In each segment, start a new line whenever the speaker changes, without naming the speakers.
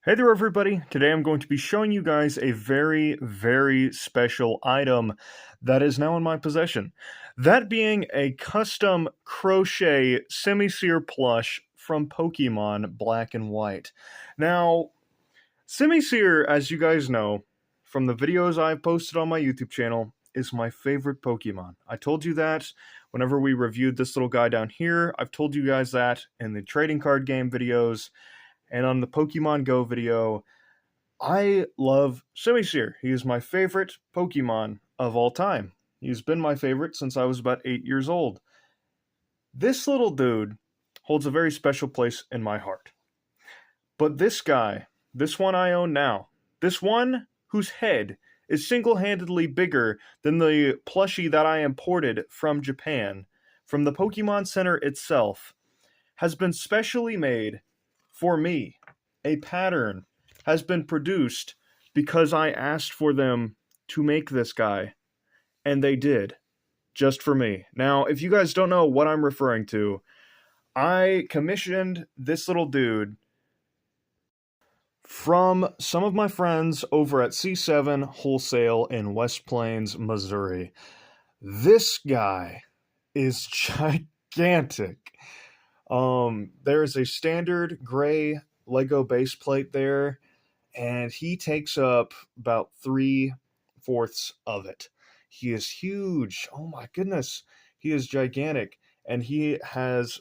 Hey there everybody, today I'm going to be showing you guys a very special item that is now in my possession. That being a custom crochet Semisear plush from Pokemon Black and White. Now, Semisear, as you guys know, from the videos I've posted on my YouTube channel, is my favorite Pokemon. I told you that whenever we reviewed this little guy down here. I've told you guys that in the trading card game videos, and on the Pokemon Go video. I love Semisear. He is my favorite Pokemon of all time. He's been my favorite since I was about 8 years old. This little dude holds a very special place in my heart. But this guy, this one I own now, this one whose head is single-handedly bigger than the plushie that I imported from Japan, from the Pokemon Center itself, has been specially made for me. A pattern has been produced because I asked for them to make this guy, and they did, just for me. Now, if you guys don't know what I'm referring to, I commissioned this little dude from some of my friends over at C7 Wholesale in West Plains, Missouri. This guy is gigantic. There is a standard gray Lego base plate there, and he takes up about 3/4 of it. He is huge. Oh my goodness. He is gigantic, and he has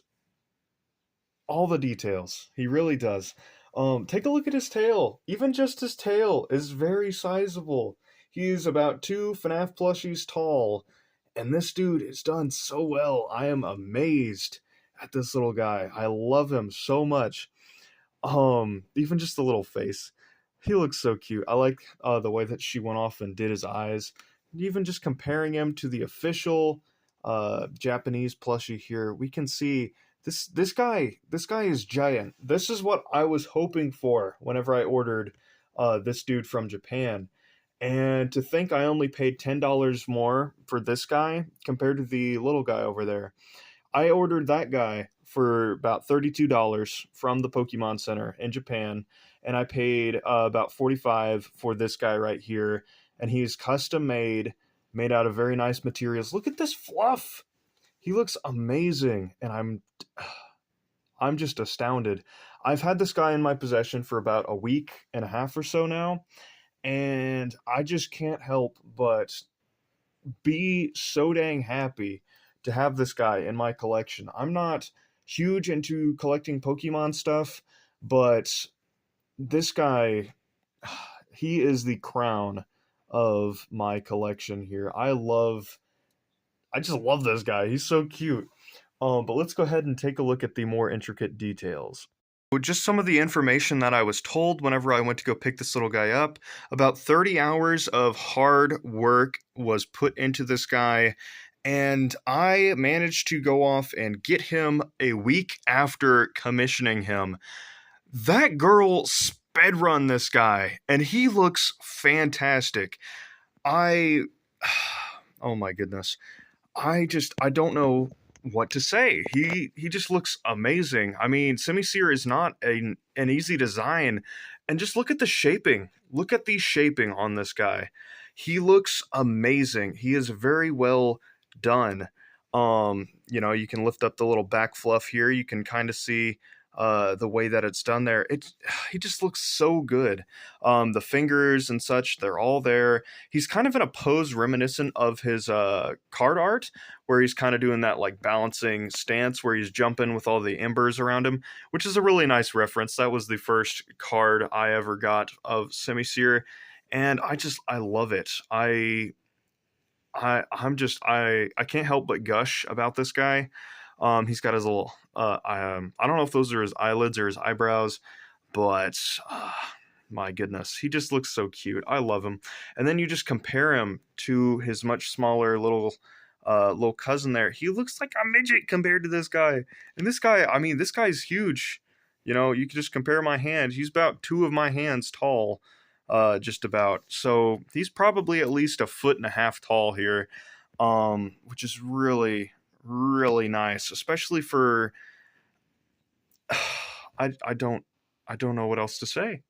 all the details. He really does. Take a look at his tail. Even just his tail is very sizable. He's about 2 FNAF plushies tall, and this dude is done so well. I am amazed at this little guy. I love him so much. Even just the little face. He looks so cute. I like the way that she went off and did his eyes. And even just comparing him to the official Japanese plushie here, we can see this guy is giant. This is what I was hoping for whenever I ordered this dude from Japan. And to think I only paid $10 more for this guy compared to the little guy over there. I ordered that guy for about $32 from the Pokemon Center in Japan, and I paid about $45 for this guy right here, and he's custom made out of very nice materials. Look at this fluff. He looks amazing, and I'm just astounded. I've had this guy in my possession for about a week and a half or so now, and I just can't help but be so dang happy to have this guy in my collection. I'm not huge into collecting Pokemon stuff, but this guy, he is the crown of my collection here. I just love this guy. He's so cute. But let's go ahead and take a look at the more intricate details. Just some of the information that I was told whenever I went to go pick this little guy up. About 30 hours of hard work was put into this guy, and I managed to go off and get him a week after commissioning him. That girl sped run this guy, and he looks fantastic. I oh my goodness. I don't know what to say. He just looks amazing. I mean, Semisear is not an easy design, and just look at the shaping. Look at the shaping on this guy. He looks amazing. He is very well done. You can lift up the little back fluff here. You can kind of see the way that it's done there. He just looks so good. The fingers and such, they're all there. He's kind of in a pose reminiscent of his card art, where he's kind of doing that like balancing stance where he's jumping with all the embers around him, which is a really nice reference. That was the first card I ever got of Semisear, and I love it. I can't help but gush about this guy. He's got his little I don't know if those are his eyelids or his eyebrows, but my goodness, he just looks so cute. I love him. And then you just compare him to his much smaller little cousin there. He looks like a midget compared to this guy. And this guy, I mean, this guy's huge. You know, you can just compare my hand. He's about 2 of my hands tall, just about. So he's probably at least 1.5 feet tall here, which is really nice, especially for I don't know what else to say.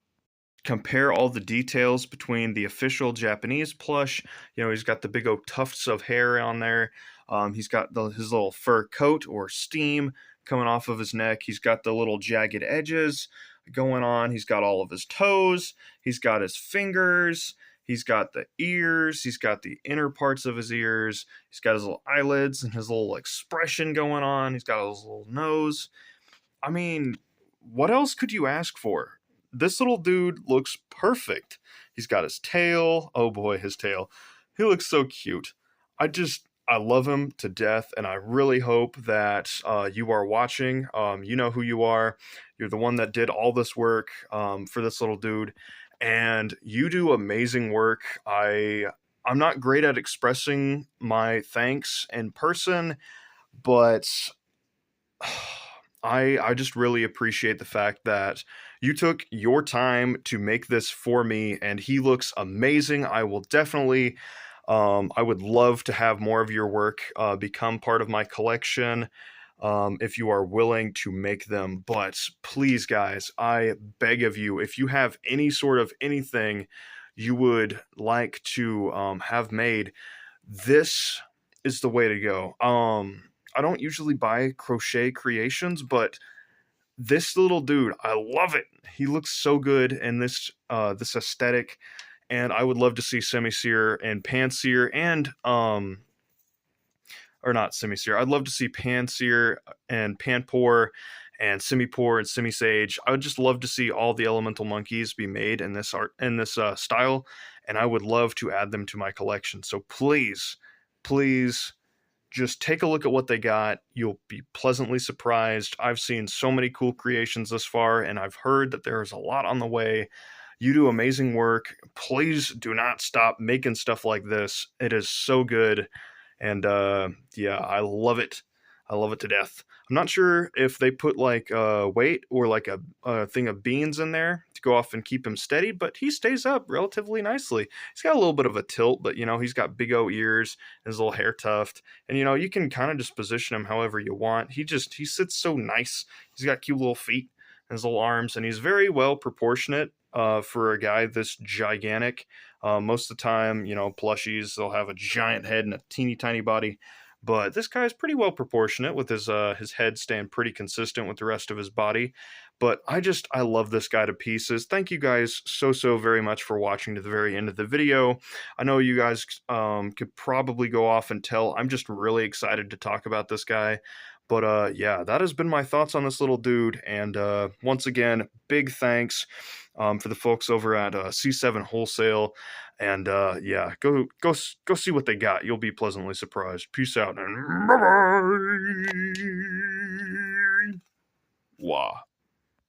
compare all the details between the official Japanese plush. You know, he's got the big old tufts of hair on there. He's got his little fur coat or steam coming off of his neck. He's got the little jagged edges going on. He's got all of his toes. He's got his fingers. He's got the ears. He's got the inner parts of his ears. He's got his little eyelids and his little expression going on. He's got his little nose. I mean, what else could you ask for? This little dude looks perfect. He's got his tail. Oh boy, his tail. He looks so cute. I love him to death, and I really hope that you are watching. You know who you are. You're the one that did all this work for this little dude, and you do amazing work. I'm not great at expressing my thanks in person, but I just really appreciate the fact that you took your time to make this for me, and he looks amazing. I will definitely, I would love to have more of your work become part of my collection if you are willing to make them. But please, guys, I beg of you, if you have any sort of anything you would like to have made, this is the way to go. I don't usually buy crochet creations, but this little dude, I love it. He looks so good in this this aesthetic, and I would love to see Semisear and Pansear and or not Semisear. I'd love to see Pansear and Panpour and Semipour and Semisage. I would just love to see all the elemental monkeys be made in this art in this style, and I would love to add them to my collection. So please, please just take a look at what they got. You'll be pleasantly surprised. I've seen so many cool creations this far, and I've heard that there's a lot on the way. You do amazing work. Please do not stop making stuff like this. It is so good. And yeah, I love it. I love it to death. I'm not sure if they put like weight or like a thing of beans in there to go off and keep him steady, but he stays up relatively nicely. He's got a little bit of a tilt, but you know, he's got big O ears, his little hair tuft, and you know, you can kind of just position him however you want. He sits so nice. He's got cute little feet and his little arms, and he's very well proportionate for a guy this gigantic. Most of the time, you know, plushies, they'll have a giant head and a teeny tiny body. But this guy's pretty well proportionate with his head staying pretty consistent with the rest of his body. But I love this guy to pieces. Thank you guys so very much for watching to the very end of the video. I know you guys could probably go off and tell I'm just really excited to talk about this guy. But yeah, that has been my thoughts on this little dude. And once again, big thanks for the folks over at C7 Wholesale. And yeah, go see what they got. You'll be pleasantly surprised. Peace out and bye-bye. Wah.